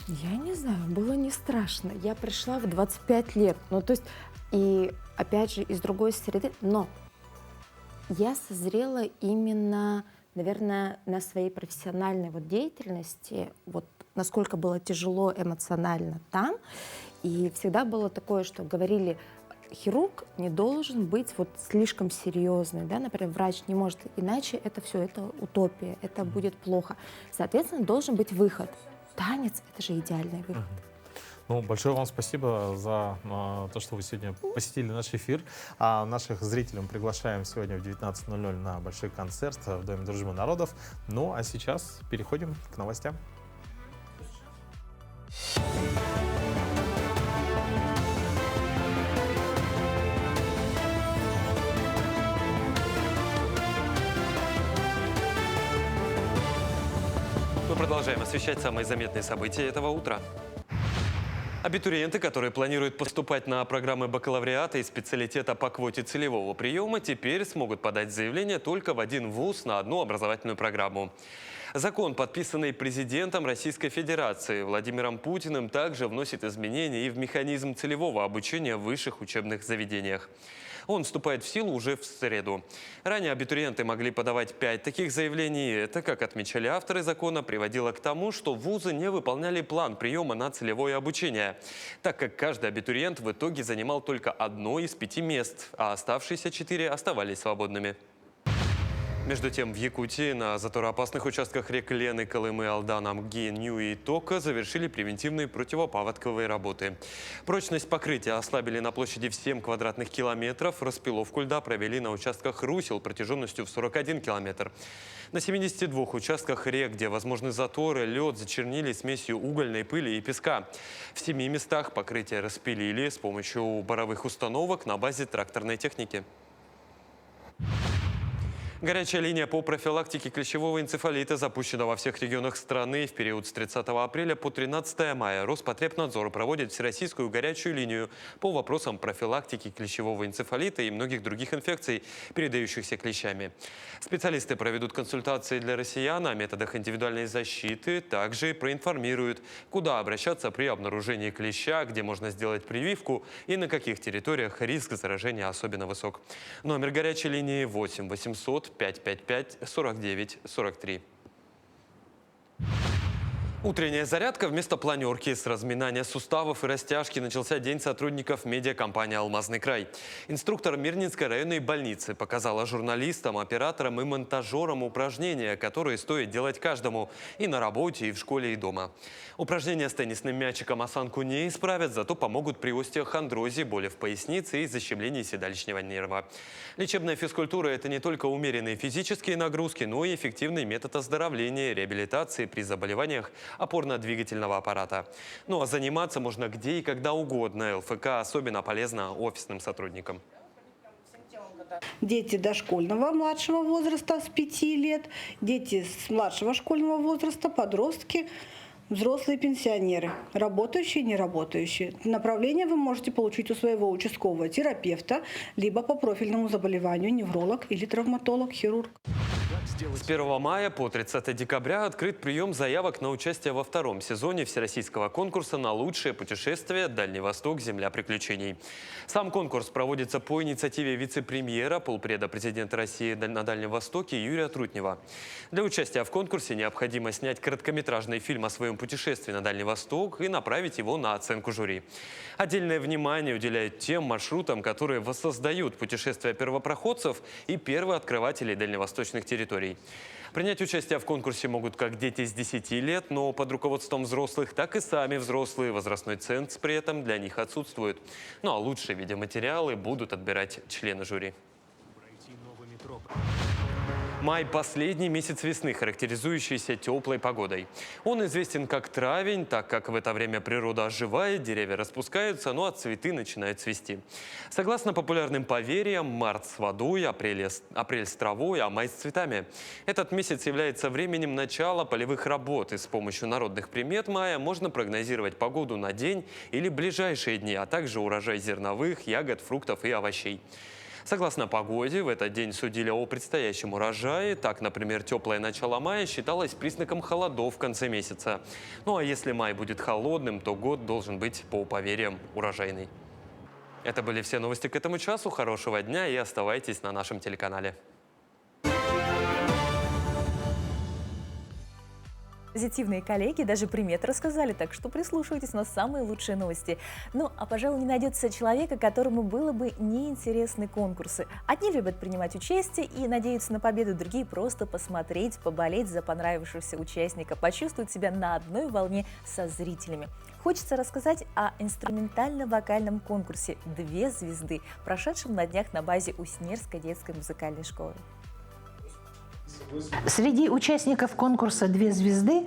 Я не знаю, было не страшно. Я пришла в 25 лет, ну то есть, и опять же из другой среды, но я созрела именно, наверное, на своей профессиональной вот деятельности, вот насколько было тяжело эмоционально там, и всегда было такое, что говорили, хирург не должен быть вот слишком серьезный, да, например, врач не может, иначе это все, это утопия, это будет плохо. Соответственно, должен быть выход. Танец — это же идеальный выход. Ну, большое вам спасибо за то, что вы сегодня посетили наш эфир. А наших зрителей мы приглашаем сегодня в 19:00 на большой концерт в Доме дружбы народов. Ну, а сейчас переходим к новостям. Мы продолжаем освещать самые заметные события этого утра. Абитуриенты, которые планируют поступать на программы бакалавриата и специалитета по квоте целевого приема, теперь смогут подать заявление только в один вуз на одну образовательную программу. Закон, подписанный президентом Российской Федерации Владимиром Путиным, также вносит изменения и в механизм целевого обучения в высших учебных заведениях. Он вступает в силу уже в среду. Ранее абитуриенты могли подавать 5 таких заявлений. Это, как отмечали авторы закона, приводило к тому, что вузы не выполняли план приема на целевое обучение, так как каждый абитуриент в итоге занимал только одно из 5 мест, а оставшиеся 4 оставались свободными. Между тем, в Якутии на затороопасных участках рек Лены, Колымы, Алдан, Амги, Нью и Тока завершили превентивные противопаводковые работы. Прочность покрытия ослабили на площади в 7 квадратных километров. Распиловку льда провели на участках русел протяженностью в 41 километр. На 72 участках рек, где возможны заторы, лед зачернили смесью угольной пыли и песка. В 7 местах покрытие распилили с помощью буровых установок на базе тракторной техники. Горячая линия по профилактике клещевого энцефалита запущена во всех регионах страны. В период с 30 апреля по 13 мая Роспотребнадзор проводит всероссийскую горячую линию по вопросам профилактики клещевого энцефалита и многих других инфекций, передающихся клещами. Специалисты проведут консультации для россиян о методах индивидуальной защиты, также проинформируют, куда обращаться при обнаружении клеща, где можно сделать прививку и на каких территориях риск заражения особенно высок. Номер горячей линии 8 800 555 49 43. Утренняя зарядка вместо планерки. С разминания суставов и растяжки начался день сотрудников медиакомпании «Алмазный край». Инструктор Мирнинской районной больницы показала журналистам, операторам и монтажерам упражнения, которые стоит делать каждому и на работе, и в школе, и дома. Упражнения с теннисным мячиком осанку не исправят, зато помогут при остеохондрозе, боли в пояснице и защемлении седалищного нерва. Лечебная физкультура – это не только умеренные физические нагрузки, но и эффективный метод оздоровления и реабилитации при заболеваниях опорно-двигательного аппарата. Ну а заниматься можно где и когда угодно. ЛФК особенно полезна офисным сотрудникам. Дети дошкольного младшего возраста с 5 лет, дети с младшего школьного возраста, подростки, взрослые пенсионеры, работающие и неработающие. Направление вы можете получить у своего участкового терапевта, либо по профильному заболеванию невролог или травматолог, хирург. С 1 мая по 30 декабря открыт прием заявок на участие во втором сезоне всероссийского конкурса на лучшее путешествие «Дальний Восток. Земля приключений». Сам конкурс проводится по инициативе вице-премьера, полпреда президента России на Дальнем Востоке Юрия Трутнева. Для участия в конкурсе необходимо снять короткометражный фильм о своем путешествии на Дальний Восток и направить его на оценку жюри. Отдельное внимание уделяют тем маршрутам, которые воссоздают путешествия первопроходцев и первооткрывателей дальневосточных территорий. Принять участие в конкурсе могут как дети с 10 лет, но под руководством взрослых, так и сами взрослые. Возрастной ценз при этом для них отсутствует. Ну а лучшие видеоматериалы будут отбирать члены жюри. Май – последний месяц весны, характеризующийся теплой погодой. Он известен как травень, так как в это время природа оживает, деревья распускаются, ну а цветы начинают цвести. Согласно популярным поверьям, март с водой, апрель с травой, а май с цветами. Этот месяц является временем начала полевых работ, и с помощью народных примет мая можно прогнозировать погоду на день или ближайшие дни, а также урожай зерновых, ягод, фруктов и овощей. Согласно погоде, в этот день судили о предстоящем урожае. Так, например, теплое начало мая считалось признаком холодов в конце месяца. Ну а если май будет холодным, то год должен быть, по поверьям, урожайный. Это были все новости к этому часу. Хорошего дня и оставайтесь на нашем телеканале. Позитивные коллеги даже приметы рассказали, так что прислушивайтесь на самые лучшие новости. Ну, а, пожалуй, не найдется человека, которому было бы неинтересны конкурсы. Одни любят принимать участие и надеются на победу, другие просто посмотреть, поболеть за понравившегося участника, почувствовать себя на одной волне со зрителями. Хочется рассказать о инструментально-вокальном конкурсе «Две звезды», прошедшем на днях на базе Уснерской детской музыкальной школы. Среди участников конкурса «Две звезды»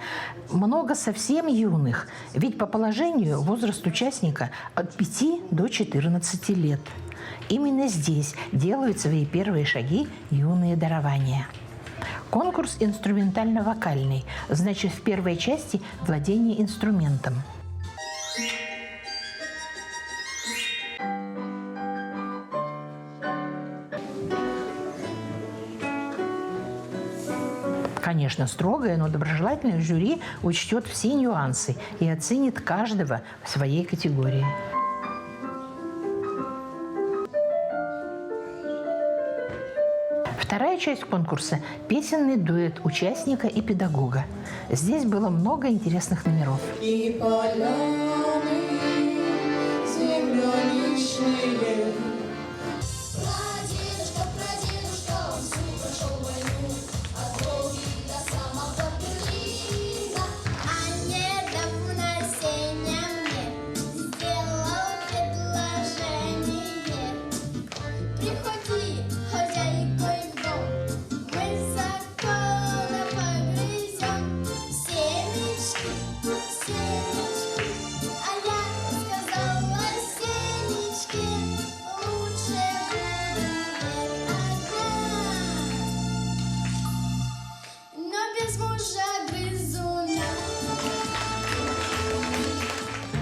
много совсем юных, ведь по положению возраст участника от 5 до 14 лет. Именно здесь делают свои первые шаги юные дарования. Конкурс инструментально-вокальный, значит, в первой части владение инструментом. Конечно, строгое, но доброжелательное жюри учтет все нюансы и оценит каждого в своей категории. Вторая часть конкурса – песенный дуэт участника и педагога. Здесь было много интересных номеров. И поляны земляничные.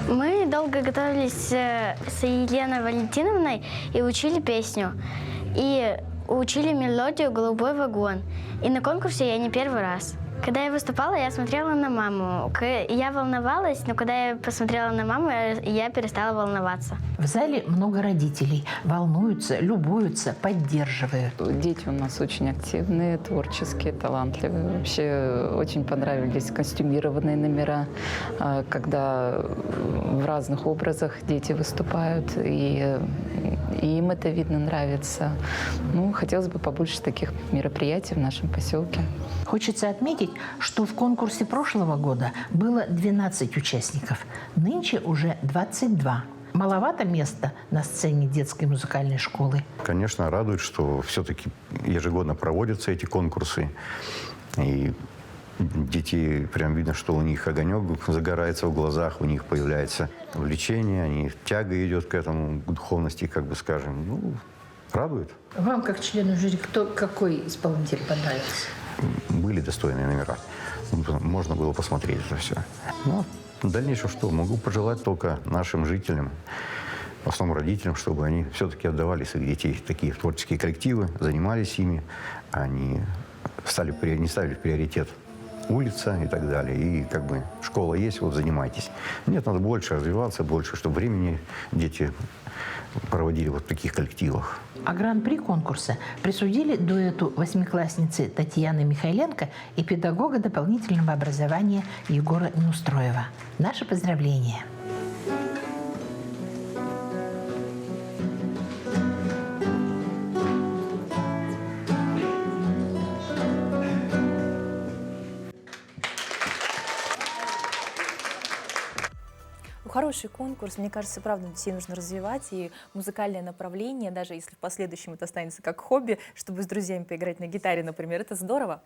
Мы долго готовились с Еленой Валентиновной и учили песню. И учили мелодию «Голубой вагон». И на конкурсе я не первый раз. Когда я выступала, я смотрела на маму. Я волновалась, но когда я посмотрела на маму, я перестала волноваться. В зале много родителей. Волнуются, любуются, поддерживают. Дети у нас очень активные, творческие, талантливые. Вообще очень понравились костюмированные номера, когда в разных образах дети выступают, и им это, видно, нравится. Ну, хотелось бы побольше таких мероприятий в нашем поселке. Хочется отметить, что в конкурсе прошлого года было 12 участников, нынче уже 22. Маловато места на сцене детской музыкальной школы. Конечно, радует, что все-таки ежегодно проводятся эти конкурсы. И детей прям видно, что у них огонек загорается в глазах, у них появляется увлечение, тяга идет к этому, к духовности, как бы скажем. Ну, радует. Вам, как члену жюри, какой исполнитель понравился? Были достойные номера. Можно было посмотреть это все. Ну, дальнейшее что? Могу пожелать только нашим жителям, в основном родителям, чтобы они все-таки отдавали своих детей в такие творческие коллективы, занимались ими, они не ставили в приоритет улица и так далее. И как бы школа есть, вот занимайтесь. Нет, надо больше развиваться, больше, чтобы времени дети проводили вот в таких коллективах. А гран-при конкурса присудили дуэту восьмиклассницы Татьяны Михайленко и педагога дополнительного образования Егора Неустроева. Наше поздравление! Хороший конкурс, мне кажется, правда, детей нужно развивать, и музыкальное направление, даже если в последующем это останется как хобби, чтобы с друзьями поиграть на гитаре, например, это здорово.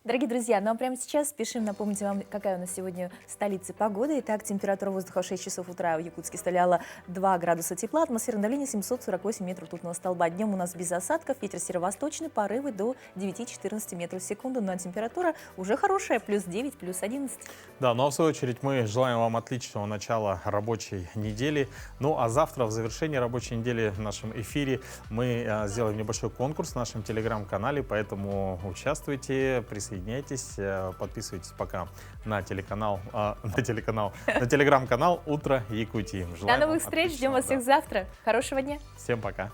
Дорогие друзья, ну а прямо сейчас спешим напомнить вам, какая у нас сегодня в столице погода. Итак, температура воздуха в 6 часов утра в Якутске составляла 2 градуса тепла, атмосферное давление 748 метров ртутного столба. Днем у нас без осадков, ветер северо-восточный, порывы до 9-14 метров в секунду, но температура уже хорошая, плюс 9, плюс 11. Да, ну а в свою очередь мы желаем вам отличного начала рабочей недели. Ну а завтра в завершении рабочей недели в нашем эфире мы сделаем небольшой конкурс в нашем телеграм-канале, поэтому участвуйте, присоединяйтесь, подписывайтесь пока на телеграм-канал «Утро Якутии». До новых встреч, ждем вас всех завтра. Хорошего дня. Всем пока.